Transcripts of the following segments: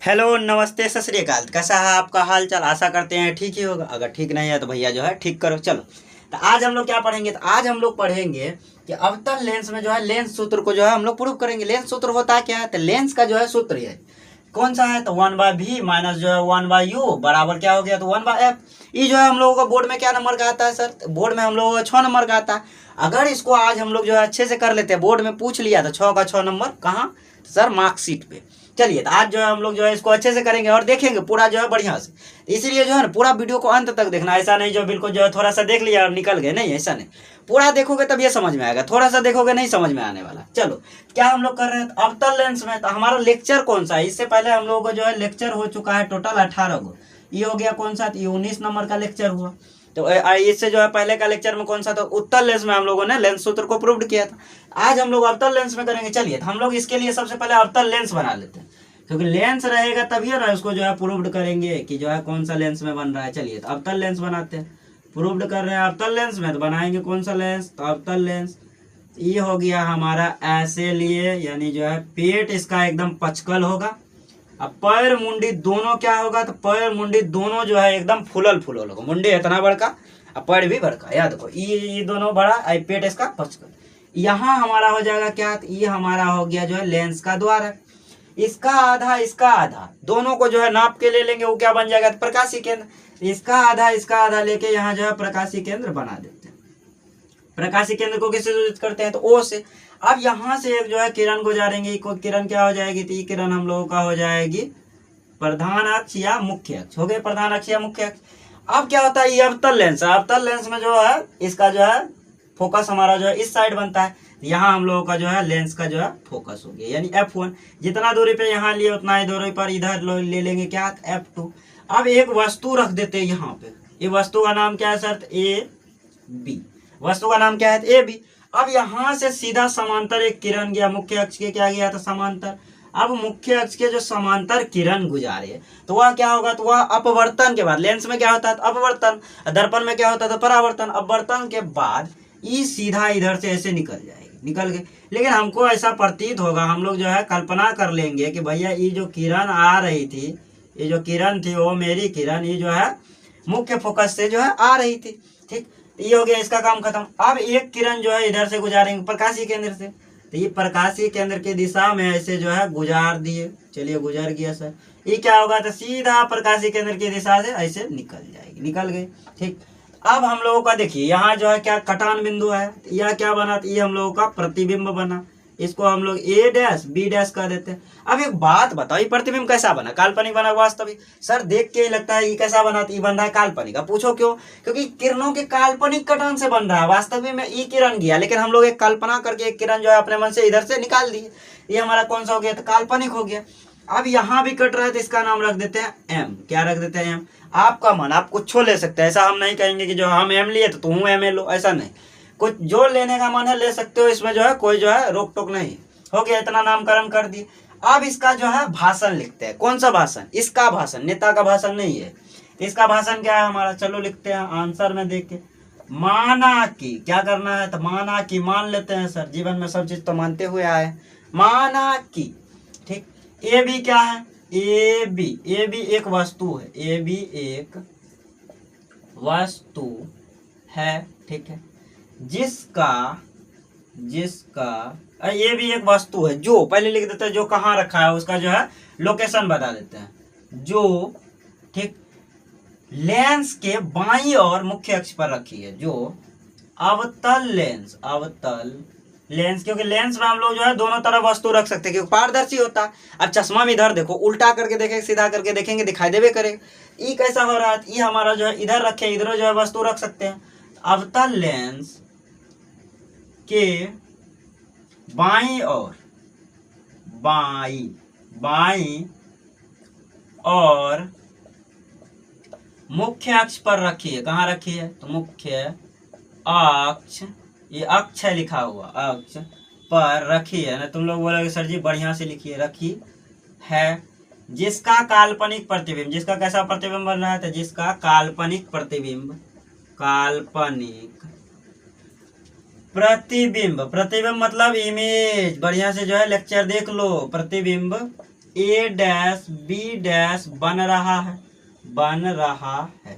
Hello नमस्ते सत श्री अकाल। कैसा है आपका हाल चाल? आशा करते हैं ठीक ही होगा। अगर ठीक नहीं है तो भैया जो है ठीक करो। चलो तो आज हम लोग क्या पढ़ेंगे? तो आज हम लोग पढ़ेंगे कि अवतल लेंस में जो है लेंस सूत्र को जो है हम लोग प्रूव करेंगे। लेंस सूत्र होता है क्या है? तो लेंस का जो है सूत्र है कौन सा है? तो 1/v माइनस जो है 1/u बराबर क्या हो गया? तो 1/f। ये जो है हम लोगों को बोर्ड में क्या नंबर का आता है सर? तो बोर्ड में हम लोगों को 6 नंबर का आता है। अगर इसको आज हम लोग जो है अच्छे से कर लेते हैं, बोर्ड में पूछ लिया था 6 का 6 नंबर कहाँ? सर मार्कशीट पे। चलिए तो आज जो है हम लोग जो है इसको अच्छे से करेंगे और देखेंगे पूरा जो है बढ़िया से। इसलिए जो है ना पूरा वीडियो को अंत तक देखना। ऐसा नहीं जो बिल्कुल जो है थोड़ा सा देख लिया और निकल गए, नहीं ऐसा नहीं। पूरा देखोगे तब ये समझ में आएगा, थोड़ा सा देखोगे नहीं समझ में आने वाला। चलो क्या हम लोग कर रहे हैं? तो अवतल लेंस में तो हमारा लेक्चर कौन सा है? इससे पहले हम लोगों को जो है लेक्चर हो चुका है टोटल 18 गो। ये हो गया कौन सा? ये 19 नंबर का लेक्चर हुआ। तो इससे जो है पहले का लेक्चर में कौन सा था? उत्तल लेंस में हम लोगों ने लेंस सूत्र को प्रूव्ड किया था। आज हम लोग अवतल लेंस में करेंगे। चलिए तो हम लोग इसके लिए सबसे पहले अवतल लेंस बना लेते हैं, क्योंकि लेंस रहेगा तभी ना उसको जो है प्रूव्ड करेंगे कि जो है कौन सा लेंस में बन रहा है। चलिए तो अवतल लेंस बनाते हैं। प्रूव्ड कर रहे हैं अवतल लेंस में, तो बनाएंगे कौन सा लेंस? तो अवतल लेंस। ये हो गया हमारा ऐसे लिए, यानी जो है पेट इसका एकदम पचकल होगा। अब पैर मुंडी दोनों क्या होगा? तो पैर मुंडी दोनों जो है एकदम फुलल फुलल होगा। मुंडी इतना बड़का और पैर भी बड़का। याद रखो ये दोनों बड़ा, पेट इसका पचकल। यहाँ हमारा हो जाएगा क्या? तो ये हमारा हो गया जो है लेंस का द्वार। इसका आधा इसका आधा दोनों को जो है नाप के ले लेंगे, वो क्या बन जाएगा? तो प्रकाशीय केंद्र। इसका आधा लेके यहाँ जो है प्रकाशीय केंद्र बना देते हैं। प्रकाशीय केंद्र को किससे सूचित करते हैं? तो ओ से। अब यहाँ से एक जो है किरण गुजारेंगे, किरण क्या हो जाएगी? तो ये किरण हम लोगों का हो जाएगी प्रधान अक्ष या मुख्य अक्ष। हो गए प्रधान अक्ष या मुख्य अक्ष। अब क्या होता है? ये अवतल लेंस है। अवतल लेंस में जो है इसका जो है फोकस हमारा जो है इस साइड बनता है। यहाँ हम लोगों का जो है लेंस का जो है फोकस हो गया, यानी f1। जितना दूरी पे यहाँ लिए उतना ही दूरी पर इधर ले लेंगे क्या? f2। अब एक वस्तु रख देते हैं यहाँ पे। ये वस्तु का नाम क्या है सर? A B. वस्तु का नाम क्या है? A B. अब यहाँ से सीधा समांतर एक किरण गया, मुख्य अक्ष के क्या गया था? समांतर। अब मुख्य अक्ष के जो समांतर किरण गुजारे तो वह क्या होगा? तो वह अपवर्तन के बाद, लेंस में क्या होता है? तो अपवर्तन। दर्पण में क्या होता था? परावर्तन। अपवर्तन के बाद ये सीधा इधर से ऐसे निकल जाएगी, निकल गए। लेकिन हमको ऐसा प्रतीत होगा, हम लोग जो है कल्पना कर लेंगे कि भैया ये जो किरण आ रही थी, ये जो किरण थी वो मेरी किरण, ये जो है मुख्य फोकस से जो है आ रही थी। ठीक, ये हो गया, इसका काम खत्म। अब एक किरण जो है इधर से गुजारेंगे प्रकाशीय केंद्र से, तो ये प्रकाशीय केंद्र की दिशा में ऐसे जो है गुजार दिए। चलिए गुजर गया सर। ये क्या होगा? तो सीधा प्रकाशीय केंद्र की दिशा से ऐसे निकल जाएगी, निकल गई। ठीक, अब हम लोगों का देखिए यहाँ जो है क्या कटान बिंदु है, यह क्या बना? ये हम लोगों का प्रतिबिंब बना। इसको हम लोग ए डैश बी डैश कर देते हैं। अब एक बात बताओ, ये प्रतिबिंब कैसा बना? काल्पनिक बना वास्तविक? सर देख के ही लगता है ये कैसा बना? ये बन रहा है काल्पनिक। अब पूछो क्यों? क्योंकि किरणों के काल्पनिक कटान से बन रहा है। वास्तविक में ई किरण गया, लेकिन हम लोग एक कल्पना करके एक किरण जो है अपने मन से इधर से निकाल दी। ये हमारा कौन सा हो गया? तो काल्पनिक हो गया। अब यहाँ भी कट रहा है तो इसका नाम रख देते हैं एम। क्या रख देते हैं? एम। आपका मन, आप कुछ ले सकते हैं। ऐसा हम नहीं कहेंगे कि जो हम एम लिए तो तुम एम ए लो, ऐसा नहीं। कुछ जो लेने का मन है ले सकते हो, इसमें जो है कोई जो है रोक टोक नहीं। हो गया, इतना नामकरण कर दिए। अब इसका जो है भाषण लिखते हैं। कौन सा भाषण? इसका भाषण, नेता का भाषण नहीं है। इसका भाषण क्या है हमारा? चलो लिखते हैं आंसर में देख के। माना कि, क्या करना है? तो माना कि, मान लेते हैं सर, जीवन में सब चीज तो मानते हुए आए। माना कि, ठीक। ए बी क्या है? ए बी एक वस्तु है। ए बी एक वस्तु है, ठीक है। जिसका ये भी एक वस्तु है जो, पहले लिख देते हैं जो कहाँ रखा है, उसका जो है लोकेशन बता देते हैं। जो, ठीक, लेंस के बाईं और मुख्य अक्ष पर रखी है। जो अवतल लेंस, क्योंकि लेंस में हम लोग जो है दोनों तरफ वस्तु रख सकते हैं, क्योंकि पारदर्शी होता है। अब चश्मा में इधर देखो, उल्टा करके देखेंगे, सीधा करके देखेंगे, दिखाई देवे करेगा। ये कैसा हो रहा है? ये हमारा जो है इधर रखे, इधर जो है वस्तु रख सकते हैं। अवतल लेंस के बाईं और मुख्य अक्ष पर रखी है। कहाँ रखी है? तो मुख्य अक्ष, ये अक्ष है लिखा हुआ, अक्ष पर रखी है ना। तुम लोग बोलोगे सर जी बढ़िया से लिखिए, रखी है। जिसका काल्पनिक प्रतिबिंब, जिसका कैसा प्रतिबिंब बन रहा है? तो जिसका काल्पनिक प्रतिबिंब, प्रतिबिंब मतलब इमेज, बढ़िया से जो है लेक्चर देख लो। प्रतिबिंब ए डैश बी डैश बन रहा है।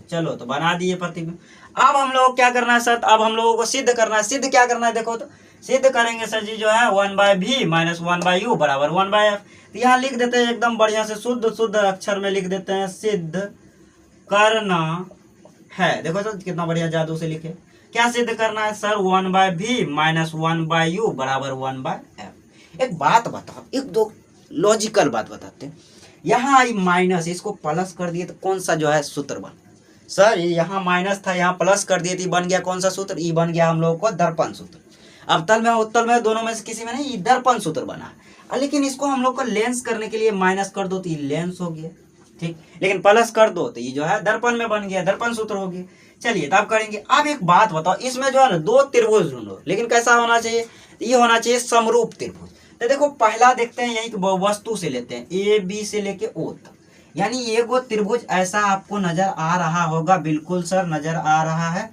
चलो तो बना दिए प्रतिबिंब। अब हम लोग क्या करना है सर, अब हम लोगों को सिद्ध करना है। सिद्ध क्या करना है देखो तो, सिद्ध करेंगे सर जी जो है 1/v माइनस 1/u बराबर 1/f। तो यहाँ लिख देते हैं एकदम बढ़िया से शुद्ध शुद्ध अक्षर में लिख देते हैं, सिद्ध करना है। देखो तो कितना बढ़िया जादू से लिखे। क्या सिद्ध करना है सर, 1/v माइनस 1/u बराबर 1/f। एक बात बताओ, एक दो लॉजिकल बात बताते हैं। यहाँ आई माइनस, इसको प्लस कर दिए तो कौन सा जो है सूत्र बन सर, यहाँ माइनस था यहाँ प्लस कर दिए थी, बन गया कौन सा सूत्र, ई बन गया हम लोगों को दर्पण सूत्र। अवतल में उत्तल में दोनों में से किसी में नहीं, ये दर्पण सूत्र बना है। लेकिन इसको हम लोग को लेंस करने के लिए माइनस कर दो तो ये लेंस हो गया, ठीक। लेकिन प्लस कर दो तो ये जो है दर्पण में बन गया, दर्पण सूत्र हो गया। चलिए तब करेंगे। अब एक बात बताओ, इसमें जो है ना दो त्रिभुज ढूंढो, लेकिन कैसा होना चाहिए, ये होना चाहिए समरूप त्रिभुज। तो देखो पहला देखते हैं, यही वस्तु से लेते हैं, ए बी से लेके ओ तक, यानी एक वो त्रिभुज ऐसा आपको नजर आ रहा होगा। बिल्कुल सर नजर आ रहा है,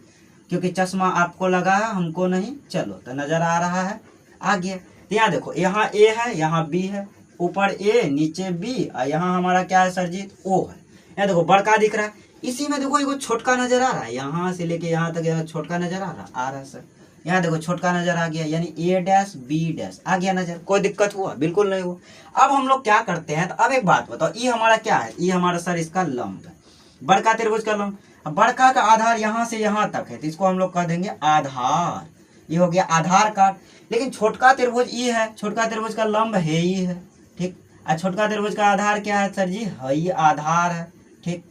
क्योंकि चश्मा आपको लगा है, हमको नहीं। चलो तो नजर आ रहा है, आ गया। तो यहाँ देखो, यहाँ ए है, यहाँ बी है, ऊपर ए नीचे बी, और यहाँ हमारा क्या है सर जी, ओ है। यहाँ देखो बड़का दिख रहा है, इसी में देखो एक छोटका नजर आ रहा है, यहाँ से लेके यहाँ तक यहाँ छोटका नजर आ रहा है सर। यहाँ देखो छोटका नजर आ गया, यानी ए डैश बी डैश आ गया नजर। कोई दिक्कत हुआ, बिल्कुल नहीं हुआ। अब हम लोग क्या करते हैं, तो अब एक बात बताओ, ये हमारा क्या है, ये हमारा सर इसका लंब है, बड़का त्रिभुज का लंब। अब बड़का का आधार यहाँ से यहाँ तक है, तो इसको हम लोग कह देंगे आधार, ये हो गया आधार काट। लेकिन छोटका त्रिभुज ये है, छोटका त्रिभुज का लंब है ये है, ठीक। और छोटका त्रिभुज का आधार क्या है सर जी, है ये आधार है, ठीक।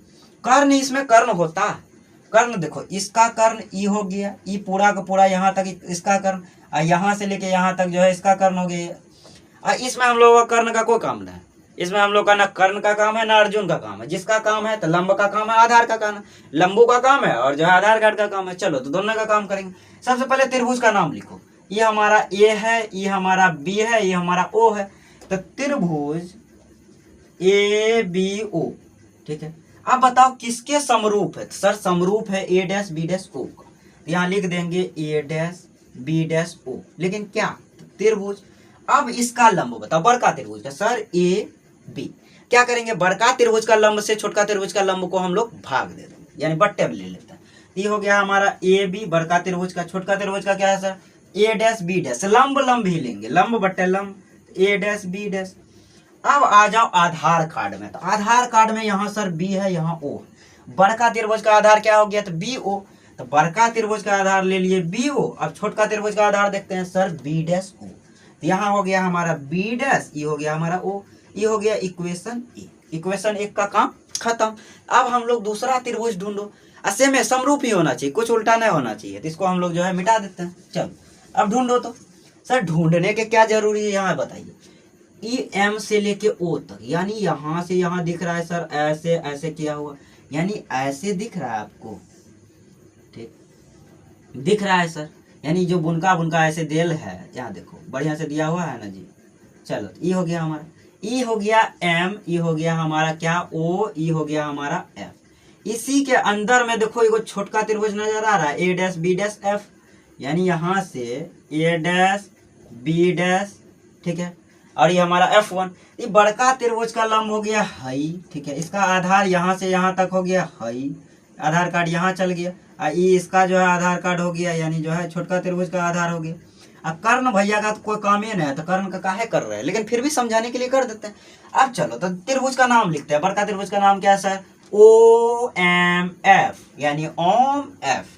कर्ण, इसमें कर्ण होता है, कर्ण देखो इसका कर्ण ई हो गया, ई पूरा का पूरा यहाँ तक इसका कर्ण, और यहाँ से लेके यहाँ तक जो है इसका कर्ण हो गया। और इसमें हम लोगों का कर्ण का कोई काम नहीं है, इसमें हम लोग का ना कर्ण का काम है ना अर्जुन का काम है। जिसका काम है तो लंब का काम है, आधार का काम है, लंबू का काम है और जो है आधार कार्ड का काम है। चलो तो दोनों का काम करेंगे। सबसे पहले त्रिभुज का नाम लिखो, ये हमारा ए है, ये हमारा बी है, ये हमारा ओ है। तो त्रिभुज ए बी ओ, ठीक है। अब बताओ किसके समरूप है, सर समरूप है ए डैश बी डैश ओ का। यहाँ लिख देंगे ए डैश बी डैश ओ, लेकिन क्या, त्रिभुज। अब इसका लंब बताओ, बड़का त्रिभुज का सर ए बी। क्या करेंगे, बड़का त्रिभुज का लंब से छोटका त्रिभुज का लंब को हम लोग भाग दे देंगे, यानी बट्टे में ले लेते हैं। ये हो गया हमारा ए बी बड़का त्रिभुज का। छोटका त्रिभुज का क्या है सर, ए डैश बी डैश, लंब लंब ही लेंगे, लंब बट्टे लंब, ए डैश बी डैश। अब आ जाओ आधार कार्ड में, तो आधार कार्ड में यहाँ सर बी है, यहाँ ओ है। बड़का त्रिभुज का आधार क्या हो गया, तो बी ओ। तो बड़का त्रिभुज का आधार ले लिए बी ओ। अब छोटका त्रिभुज का आधार देखते हैं सर बी डैश ओ। तो यहाँ हो गया हमारा बी डैश, ये हो गया हमारा ओ, ये हो गया इक्वेशन ए। इक्वेशन एक का काम खत्म। अब हम लोग दूसरा त्रिभुज ढूंढो, ऐसे में समरूप ही होना चाहिए, कुछ उल्टा नहीं होना चाहिए। तो इसको हम लोग जो है मिटा देते हैं। चलो अब ढूंढो। तो सर ढूंढने के क्या जरूरी है यहाँ बताइए। ई एम से लेके ओ तक, यानी यहाँ से यहाँ दिख रहा है सर, ऐसे ऐसे किया हुआ, यानी ऐसे दिख रहा है आपको, ठीक दिख रहा है सर, यानी जो बुनका बुनका ऐसे देल है, यहाँ देखो बढ़िया से दिया हुआ है ना जी। चलो ई हो गया हमारा, ई हो गया एम, ई हो गया हमारा क्या ओ, ई हो गया हमारा एफ। इसी के अंदर में देखो एगो छोटका त्रिभुज नजर आ रहा है, ए डैश बी डैश एफ, यानी यहाँ से ए डैश बी डैश, ठीक है। और ये हमारा F1। ये बड़का त्रिभुज का लंब हो गया हाई, ठीक है। इसका आधार यहाँ से यहाँ तक हो गया हाई, आधार कार्ड यहाँ चल गया, और ये इसका जो है आधार कार्ड हो गया, यानी जो है छोटका त्रिभुज का आधार हो गया। अब कर्ण भैया का तो कोई काम ही नहीं है, तो कर्ण का काहे कर रहे हैं, लेकिन फिर भी समझाने के लिए कर देते हैं। अब चलो तो त्रिभुज का नाम लिखते हैं। बड़का त्रिभुज का नाम क्या है सर, ओ एम एफ, यानी ओम एफ।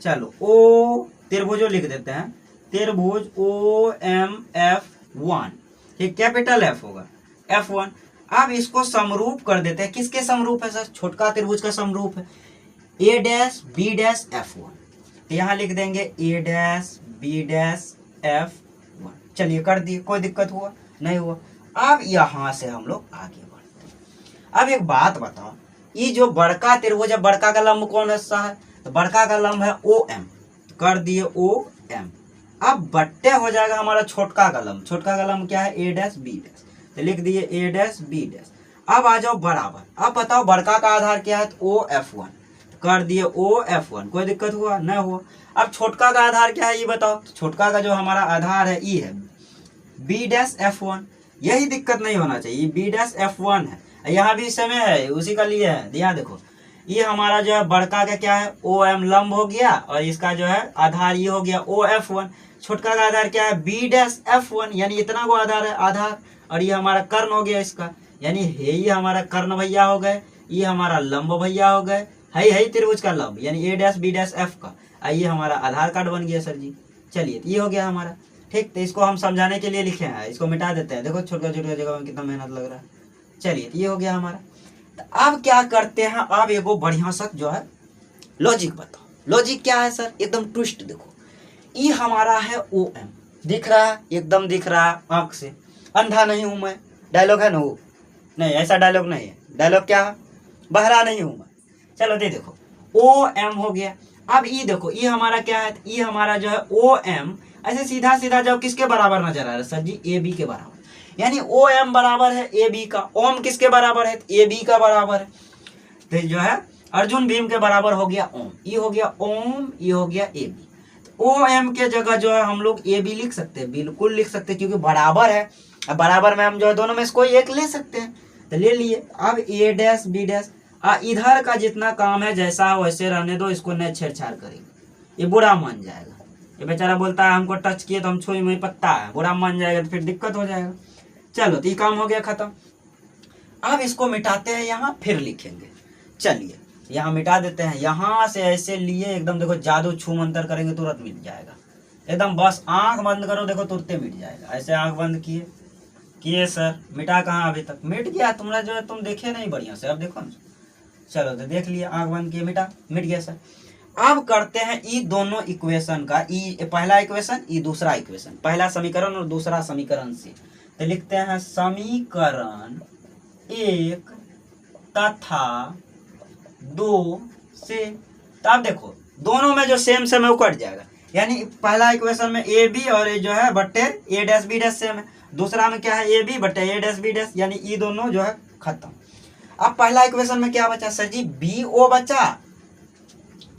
चलो ओ त्रिभुज लिख देते हैं, त्रिभुज ओ एम एफ 1, ठीक, कैपिटल एफ होगा F1। अब इसको समरूप कर देते हैं। किसके समरूप है सर, छोटका त्रिभुज का समरूप है, ए डैश बी डैश F1। तो यहाँ लिख देंगे ए डैश बी डैश F1। चलिए कर दिए, कोई दिक्कत हुआ नहीं हुआ। अब यहाँ से हम लोग आगे बढ़ते हैं। अब एक बात बताओ, ये जो बड़का त्रिभुज है, बड़का का लंब कौन सा है, तो बड़का का लंब है OM, कर दिए OM। अब बट्टे हो जाएगा हमारा छोटका का लंब। छोटका का लंब क्या है, ए डैश बी डैश, तो लिख दिए ए डैश बी डैश। अब आ जाओ बराबर। अब बताओ बड़का का आधार क्या है, तो OF1, कर दिए OF1। कोई दिक्कत हुआ नहीं हुआ। अब छोटका का आधार क्या है ये बताओ। तो छोटका का जो हमारा आधार है ये है बी डैश F1, यही दिक्कत नहीं होना चाहिए। बी डैश F1 है, यहाँ भी समय है, उसी का लिए है। यहाँ देखो ये हमारा जो है बड़का का क्या है OM लंब हो गया, और इसका जो है आधार ये हो गया OF1। छोटका का आधार क्या है बी डैश F1, यानी इतना को आधार है आधार, और ये हमारा कर्ण हो गया इसका, यानी ये हमारा कर्ण भैया हो गए, ये हमारा लंब भैया हो गए, है त्रिभुज का लंब यानी A dash B dash F का। ये हमारा आधार कार्ड बन गया सर जी। चलिए ये हो गया हमारा, ठीक। तो इसको हम समझाने के लिए लिखे हैं, इसको मिटा देते हैं। देखो छोटा छोटा जगह में कितना मेहनत लग रहा है। चलिए ये हो गया हमारा। तो अब क्या करते हैं, अब एगो बढ़िया सा जो है लॉजिक बताओ। लॉजिक क्या है सर, एकदम ट्विस्ट देखो। ये हमारा है OM, दिख रहा है, एकदम दिख रहा है आंख से, अंधा नहीं हूं मैं। डायलॉग है ना वो, नहीं ऐसा डायलॉग नहीं है। डायलॉग क्या है, बहरा नहीं हूं मैं। चलो दे देखो OM हो गया। अब ये देखो ये हमारा क्या है, ये हमारा जो है OM ऐसे सीधा सीधा जाओ किसके बराबर नजर आ रहा है सर जी, AB के बराबर। यानी OM बराबर है AB का, ओम किसके बराबर है AB का बराबर है। तो जो है अर्जुन भीम के बराबर हो गया ओम, ये हो गया ओम, ये हो गया AB। तो OM के जगह जो है हम लोग AB लिख सकते हैं, बिल्कुल लिख सकते हैं, क्योंकि बराबर है। अब बराबर में हम जो है दोनों में से कोई एक ले सकते हैं, तो ले लिए। अब A डैश B डैश, इधर का जितना काम है जैसा वैसे रहने दो, इसको न छेड़छाड़ करेंगे, ये बुरा मान जाएगा। ये बेचारा बोलता है हमको टच किए तो हम छुई मुई पत्ता है, बुरा मान जाएगा तो फिर दिक्कत हो जाएगा। चलो तो ये काम हो गया खत्म। अब इसको मिटाते हैं, यहाँ फिर लिखेंगे। चलिए यहाँ मिटा देते हैं, यहाँ से ऐसे लिए एकदम देखो जादू छू मंतर करेंगे तुरंत मिट जाएगा एकदम। बस आंख बंद करो, देखो तुरंत मिट जाएगा। ऐसे आंख बंद किए सर, मिटा कहाँ अभी तक, मिट गया तुम्हारा जो है, तुम देखे नहीं बढ़िया से, अब देखो ना। चलो तो देख लिया, आंख बंद किए मिट गया सर। अब करते हैं ई दोनों इक्वेशन का, ई पहला इक्वेशन ई दूसरा इक्वेशन, पहला समीकरण और दूसरा समीकरण से। तो लिखते हैं समीकरण 1 तथा 2 से। तो अब देखो दोनों में जो सेम सेम है वो कट जाएगा, यानी पहला इक्वेशन में AB और ये जो है बट्टे A dash B dash same है, दूसरा में क्या है AB बट्टे A डैश B डैश, यानी ये दोनों जो है खत्म। अब पहला इक्वेशन में क्या बचा सर जी, BO बचा,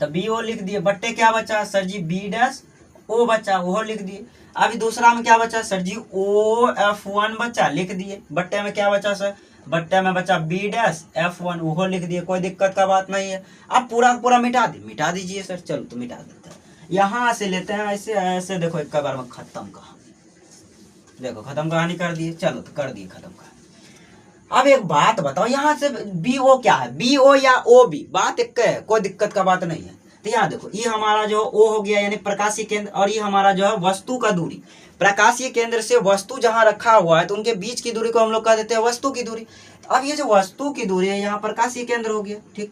तो BO लिख दिए, बट्टे क्या बचा सर जी B डैश O बचा, वो लिख दिए। अभी दूसरा में क्या बचा सर जी OF1 बचा, लिख दिए। बट्टे में क्या बचा सर, बट्टे में बचा B डैश F1, वो लिख दिए, कोई दिक्कत का बात नहीं है। अब पूरा पूरा मिटा दीजिए सर। चलो तो मिटा देते हैं, यहाँ से लेते हैं ऐसे ऐसे, देखो एक बार में खत्म कहा, देखो खत्म कहानी कर दिए। चलो तो कर दिए खत्म कहानी। अब एक बात बताओ, यहाँ से BO क्या है, BO या OB बात एक है, कोई दिक्कत का बात नहीं है। तो यहाँ देखो ये हमारा जो O हो गया यानी प्रकाशीय केंद्र, और ये हमारा जो है वस्तु का दूरी। प्रकाशीय केंद्र से वस्तु जहाँ रखा हुआ है तो उनके बीच की दूरी को हम लोग कह देते हैं वस्तु की दूरी। अब ये जो वस्तु की दूरी है यहाँ प्रकाशीय केंद्र हो गया, ठीक,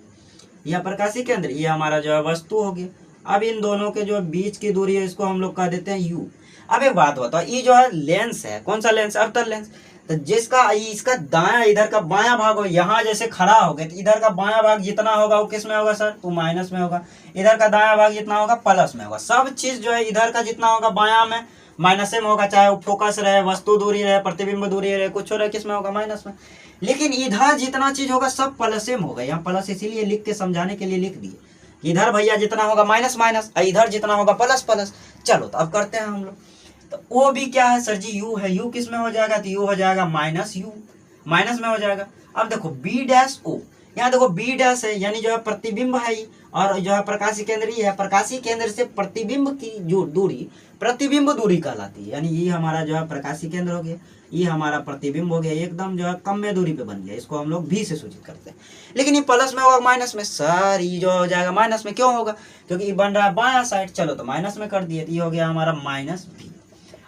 यह प्रकाशीय केंद्र, ये हमारा जो है वस्तु हो गया। अब इन दोनों के जो बीच की दूरी है इसको हम लोग कह देते हैं U। अब एक बात बताओ, ये जो है लेंस है, कौन सा लेंस, अवतल लेंस। तो जिसका इसका दायां इधर का बायां भाग हो, यहाँ जैसे खड़ा हो गए तो इधर का बायां भाग जितना होगा वो किस में होगा सर, तो माइनस में होगा। इधर का दायां भाग जितना होगा प्लस में होगा। सब चीज जो है इधर का जितना होगा बायां में माइनस में होगा, चाहे वो फोकस रहे, वस्तु दूरी रहे, प्रतिबिंब दूरी रहे, कुछ हो रहे, किस में होगा, माइनस में। लेकिन इधर जितना चीज होगा सब प्लस में होगा। यहाँ प्लस इसीलिए लिख के समझाने के लिए लिख दिए। इधर भैया जितना होगा माइनस माइनस, इधर जितना होगा प्लस प्लस। चलो तो अब करते हैं हम लोग। तो O भी क्या है सर जी, U है। U किस में हो जाएगा, तो U हो जाएगा माइनस U, माइनस में हो जाएगा। अब देखो B डैश O, यहाँ देखो B डैश है यानी जो है प्रतिबिंब है, और जो है प्रकाशीय केंद्र ही है। प्रकाशीय केंद्र से प्रतिबिंब की जो दूरी प्रतिबिंब दूरी कहलाती है, यानी ये हमारा जो है प्रकाशीय केंद्र हो गया, ये हमारा प्रतिबिंब हो गया, एकदम जो है कम में दूरी पे बन गया। इसको हम लोग V से सूचित करते हैं। लेकिन ये प्लस में होगा माइनस में सर, ये जो हो जाएगा माइनस में, क्यों होगा, क्योंकि ये बन रहा है बायां साइड। चलो तो माइनस में कर दिए, तो ये हो गया हमारा माइनस V।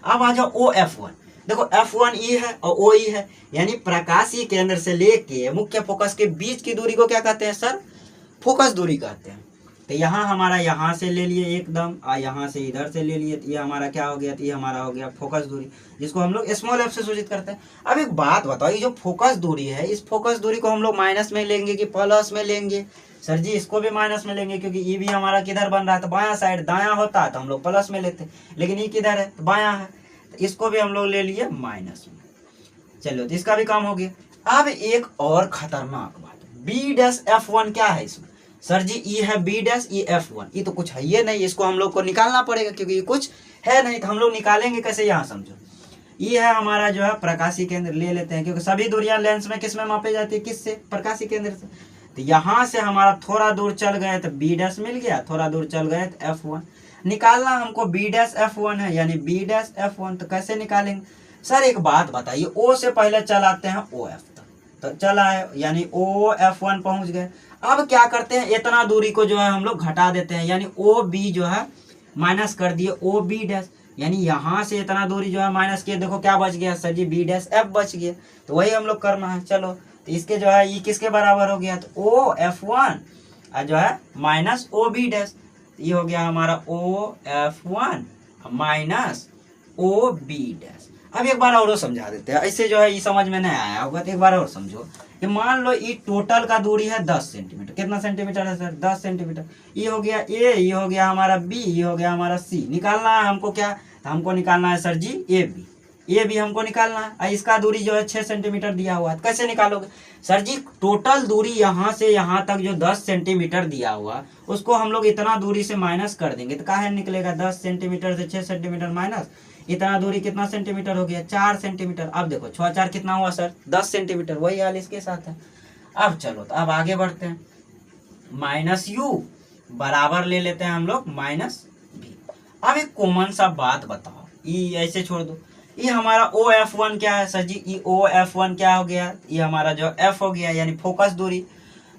अब आ जाओ OF1, देखो F1 E है और O E है, यानी प्रकाशीय केंद्र से लेके मुख्य फोकस के बीच की दूरी को क्या कहते हैं सर, फोकस दूरी कहते हैं। तो यहाँ हमारा यहाँ से ले लिए एकदम, यहाँ से इधर से ले लिए, तो ये हमारा क्या हो गया, तो ये हमारा हो गया फोकस दूरी, जिसको हम लोग स्मॉल f से सूचित करते हैं। अब एक बात बताओ, ये जो फोकस दूरी है, इस फोकस दूरी को हम लोग माइनस में लेंगे कि प्लस में लेंगे सर जी, इसको भी माइनस में लेंगे, क्योंकि ये भी हमारा किधर बन रहा है, तो बायां साइड, दायां होता है तो हम लोग प्लस में लेते, लेकिन ये किधर है, तो बायां है, तो इसको भी हम लोग ले लिए माइनस में। चलो तो इसका भी काम हो गया। अब एक और खतरनाक बात, B डैश F1 क्या है इसमें सर जी, E है B डैश, E F1, ये तो कुछ है ये नहीं, इसको हम लोग को निकालना पड़ेगा, क्योंकि ये कुछ है नहीं, तो हम लोग निकालेंगे कैसे, यहाँ समझो। ई है हमारा जो है प्रकाशीय केंद्र, ले लेते हैं क्योंकि सभी दूरियां लेंस में किस में मापी जाती है, किससे, प्रकाशीय केंद्र से। तो यहाँ से हमारा थोड़ा दूर चल गए तो बी डैश मिल गया, थोड़ा दूर चल गए तो F1 निकालना हमको, बी डैश F1 है यानी बी डैश F1। तो कैसे निकालेंगे सर, एक बात बताइए, O से पहले चलाते हैं OF तक, तो चला है यानी OF1 पहुंच गए। अब क्या करते हैं, इतना दूरी को जो है हम लोग घटा देते हैं, यानी OB जो है माइनस कर दिए OB डैश, यानी यहाँ से इतना दूरी जो है माइनस किए, देखो क्या बच गया सर जी, बी डैश F बच गया। तो वही हम लोग करना है। चलो तो इसके जो है ये किसके बराबर हो गया, तो OF1 जो है माइनस OB डैश, ये हो गया हमारा OF1 माइनस OB डैश। अब एक बार और समझा देते हैं, ऐसे जो है ये समझ में नहीं आया होगा तो एक बार और समझो कि मान लो ये टोटल का दूरी है 10 सेंटीमीटर, कितना सेंटीमीटर है सर, 10 सेंटीमीटर। ये हो गया A, ये हो गया हमारा B, ये हो गया हमारा C। निकालना है हमको क्या, तो हमको निकालना है सर जी ए बी हमको निकालना है। इसका दूरी जो है 6 सेंटीमीटर दिया हुआ है, कैसे निकालोगे सर जी, टोटल दूरी यहाँ से यहाँ तक जो 10 सेंटीमीटर दिया हुआ उसको हम लोग इतना दूरी से माइनस कर देंगे, तो काहे निकलेगा 10 सेंटीमीटर से 6 सेंटीमीटर माइनस, इतना दूरी कितना सेंटीमीटर हो गया, 4 सेंटीमीटर। अब देखो 6 4 कितना हुआ सर, 10 सेंटीमीटर, वही हाल इसके साथ है। अब चलो तो अब आगे बढ़ते हैं, माइनस यू बराबर ले लेते हैं हम लोग माइनस भी। अब एक कॉमन सा बात बताओ, ये ऐसे छोड़ दो, ये हमारा OF1 क्या है सर जी, ये OF1 क्या हो गया, ये हमारा जो F हो गया यानी फोकस दूरी।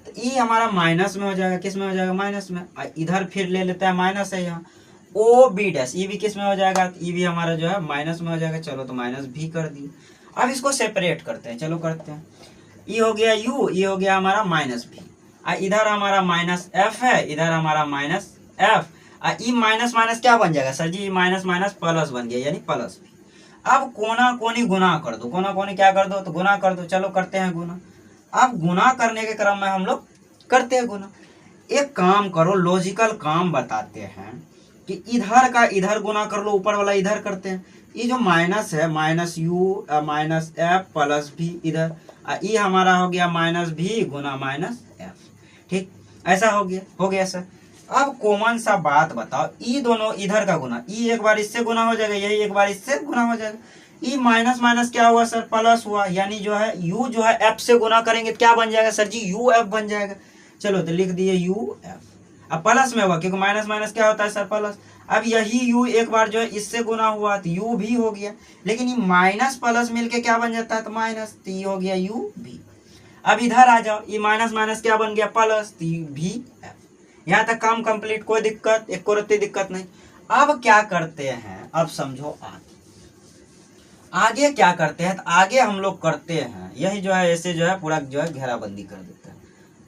तो ये हमारा माइनस में हो जाएगा, किस में हो जाएगा, माइनस में। इधर फिर ले लेते हैं माइनस है यहाँ OB डैश, ये भी किस में हो जाएगा, ये भी हमारा जो है माइनस में हो जाएगा। चलो तो माइनस भी कर दिए। अब इसको सेपरेट करते हैं, चलो करते हैं। ये हो गया U, ये हो गया हमारा माइनस भी, इधर हमारा माइनस F है, इधर हमारा माइनस F। ये माइनस माइनस क्या बन जाएगा सर जी, माइनस माइनस प्लस बन गया यानी प्लस भी। अब कोना कोनी गुना कर दो, कोना कोनी क्या कर दो, तो गुना कर दो। चलो करते हैं गुना। अब गुना करने के क्रम में हम लोग करते हैं गुना। एक काम करो, लॉजिकल काम बताते हैं कि इधर का इधर गुना कर लो, ऊपर वाला इधर करते हैं। ये जो माइनस है, minus you minus F plus भी इधर, ये हमारा हो गया माइनस भी गुना माइनस एफ। ठीक, ऐसा हो गया सर। अब कॉमन सा बात बताओ, ये दोनों इधर का गुना, ये एक बार इससे गुना हो जाएगा, यही एक बार इससे गुना हो जाएगा। ये माइनस माइनस क्या हुआ सर, प्लस हुआ, यानी जो है u जो है f से गुना करेंगे तो क्या बन जाएगा सर जी, UF बन जाएगा। चलो तो लिख दिए UF। अब प्लस में हुआ क्योंकि माइनस माइनस क्या होता है सर, प्लस। अब यही u एक बार जो है इससे गुना हुआ तो u भी हो गया, लेकिन ये माइनस प्लस मिलके क्या बन जाता है, तो माइनस, तो ये हो गया u भी। अब इधर आ जाओ, ये माइनस माइनस क्या बन गया, प्लस, तो भी f। यहाँ तक काम कंप्लीट, कोई दिक्कत, एक को दिक्कत नहीं। अब क्या करते हैं, अब समझो आगे क्या करते हैं, तो आगे हम लोग करते हैं यही जो है, ऐसे जो है पूरा जो है घेराबंदी कर देते हैं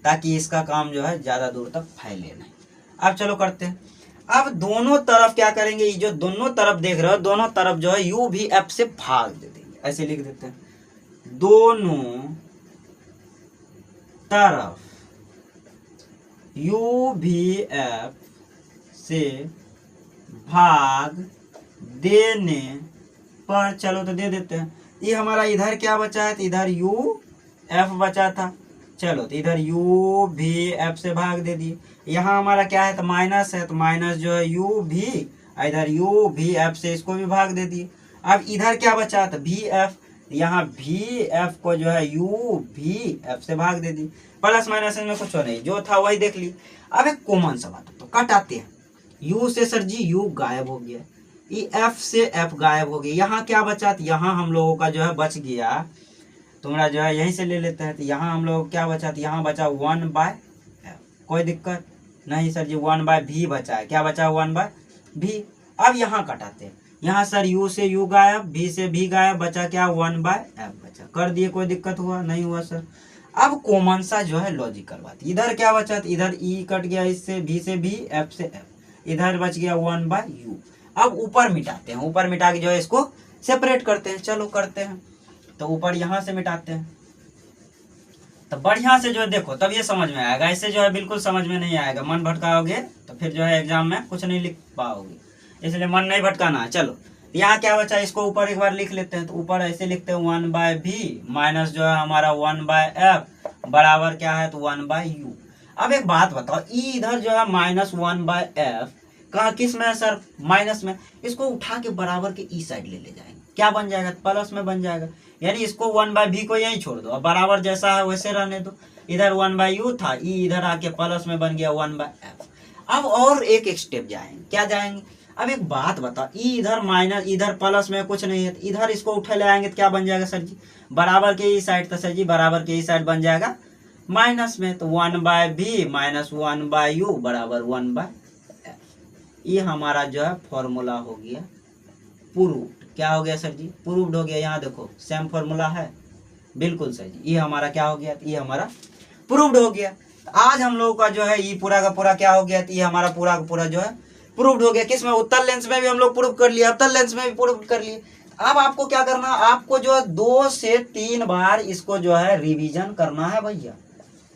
ताकि इसका काम जो है ज्यादा दूर तक फैले नहीं। अब चलो करते हैं। अब दोनों तरफ क्या करेंगे, ये जो दोनों तरफ देख रहे हो, दोनों तरफ जो है u भी f से भाग दे देंगे, ऐसे लिख देते हैं, दोनों तरफ u भी f से भाग देने पर, चलो तो दे देते हैं। ये हमारा इधर क्या बचा है, तो इधर UF बचा था। चलो तो इधर u भी f से भाग दे दिए। यहाँ हमारा क्या है, तो माइनस है, तो माइनस जो है u भी, इधर u भी f से इसको भी भाग दे दिए। अब इधर क्या बचा, तो VF, यहाँ VF को जो है u भी f से भाग दे दी। प्लस माइनस में कुछ नहीं, जो था वही देख ली। अब एक कॉमन सा बात, तो कट आते हैं। u से सर जी u गायब हो गया, ये f से f गायब हो गया। यहाँ क्या बचा, तो यहाँ हम लोगों का जो है बच गया, तुम्हारा जो है यहीं से ले लेते हैं। तो यहाँ हम लोग क्या बचा, तो यहाँ बचा 1/f, कोई दिक्कत नहीं सर जी, 1/v बचा है। क्या बचा, 1/v। अब यहाँ कटाते हैं, यहाँ सर u से u गायब, v से v गायब, बचा क्या, 1/f बचा। कर दिए, कोई दिक्कत हुआ नहीं हुआ सर। अब कॉमन सा जो है लॉजिकल बात, इधर क्या बचा, तो इधर e कट गया, इससे v से v, f से f, इधर बच गया 1/u। अब ऊपर मिटाते हैं, ऊपर मिटा के जो है इसको सेपरेट करते हैं। चलो करते हैं, तो ऊपर यहाँ से मिटाते हैं, तो बढ़िया से जो है देखो, तब ये समझ में आएगा। ऐसे जो है बिल्कुल समझ में नहीं आएगा, मन भटकाओगे तो फिर जो है एग्जाम में कुछ नहीं लिख पाओगे, इसलिए मन नहीं भटकाना है। चलो यहाँ क्या बचा, इसको ऊपर एक बार लिख लेते हैं। तो ऊपर ऐसे लिखते हैं 1/v माइनस जो है हमारा 1/f बराबर क्या है, तो 1/u। अब एक बात बताओ, इधर जो है माइनस 1/f कहा किस में है सर, माइनस में, इसको उठा के बराबर के ई साइड ले जाएंगे। क्या बन जाएगा, प्लस में बन जाएगा। यानी इसको 1/v को यहीं छोड़ दो, अब बराबर जैसा है वैसे रहने दो। इधर 1/u था, ई इधर आके प्लस में बन गया 1/f। अब और एक स्टेप जाएंगे, क्या जाएंगे, अब एक बात बताओ, ई इधर माइनस, इधर प्लस में कुछ नहीं है, इधर इसको उठे ले आएंगे तो क्या बन जाएगा सर जी, बराबर के ई साइड, तो सर जी बराबर के ई साइड बन जाएगा माइनस में, तो 1/v माइनस 1/u बराबर 1/f। ये हमारा जो है फॉर्मूला हो गया प्रूव्ड। क्या हो गया सर जी, प्रूव्ड हो गया। यहाँ देखो सेम फॉर्मूला है, बिल्कुल सर जी, ये हमारा क्या हो गया, ये हमारा प्रूव्ड हो गया। आज हम लोगों का जो है ये पूरा का पूरा क्या हो गया, ये हमारा पूरा का पूरा जो है प्रूव्ड हो गया। किसमें, उत्तल लेंस में भी हम लोग प्रूव कर लिए, अवतल लेंस में भी प्रूव कर लिए। अब आपको क्या करना, आपको जो है 2 से 3 बार इसको जो है रिवीजन करना है भैया।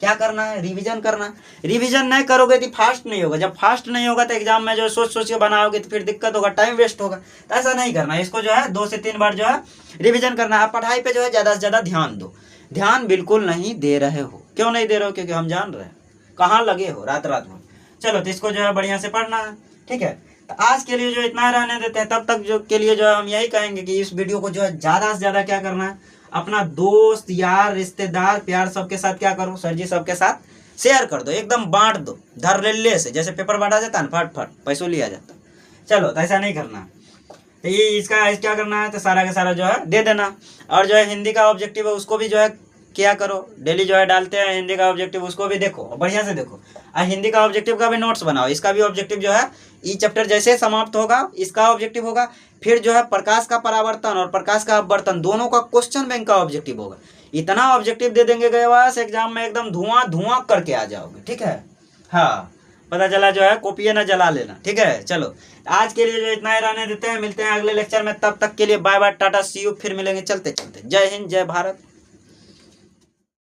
क्या करना है, रिवीजन करना। रिवीजन नहीं करोगे तो फास्ट नहीं होगा, जब फास्ट नहीं होगा तो एग्जाम में जो सोच सोच के बनाओगे तो फिर दिक्कत होगा, टाइम वेस्ट होगा। तो ऐसा नहीं करना, इसको जो है 2 से 3 बार जो है रिवीजन करना है। आप पढ़ाई पे जो है ज़्यादा से ज़्यादा ध्यान दो। ध्यान बिल्कुल नहीं दे रहे हो, क्यों नहीं दे रहे हो, क्योंकि हम जान रहे हैं कहाँ लगे हो रात रात में। चलो तो इसको जो है बढ़िया से पढ़ना है, ठीक है। तो आज के लिए जो इतना रहने देते हैं, तब तक जो के लिए जो है हम यही कहेंगे कि इस वीडियो को जो है ज़्यादा से ज़्यादा क्या करना है, अपना दोस्त यार रिश्तेदार प्यार सबके साथ क्या करो सर जी, सबके साथ शेयर कर दो, एकदम बांट दो धड़ल्ले से, जैसे पेपर बांटा जाता है ना, फट फट पैसों लिया जाता। चलो तो ऐसा नहीं करना, तो ये इसका क्या करना है, तो सारा का सारा जो है दे देना। और जो है हिंदी का ऑब्जेक्टिव है उसको भी जो है क्या करो, डेली जो है डालते हैं हिंदी का ऑब्जेक्टिव, उसको भी देखो और बढ़िया से देखो। और हिंदी का ऑब्जेक्टिव का भी नोट्स बनाओ, इसका भी ऑब्जेक्टिव जो है ई चैप्टर जैसे समाप्त होगा इसका ऑब्जेक्टिव होगा, फिर जो है प्रकाश का परावर्तन और प्रकाश का अपवर्तन दोनों का क्वेश्चन बैंक का ऑब्जेक्टिव होगा। इतना ऑब्जेक्टिव दे देंगे गए बस एग्जाम में एकदम धुआं धुआं करके आ जाओगे, ठीक है। हाँ पता चला जो है कॉपी ना जला लेना, ठीक है। चलो आज के लिए जो इतना ही रहने देते हैं, मिलते हैं अगले लेक्चर में, तब तक के लिए bye bye tata see you, फिर मिलेंगे चलते चलते। जय हिंद जय भारत।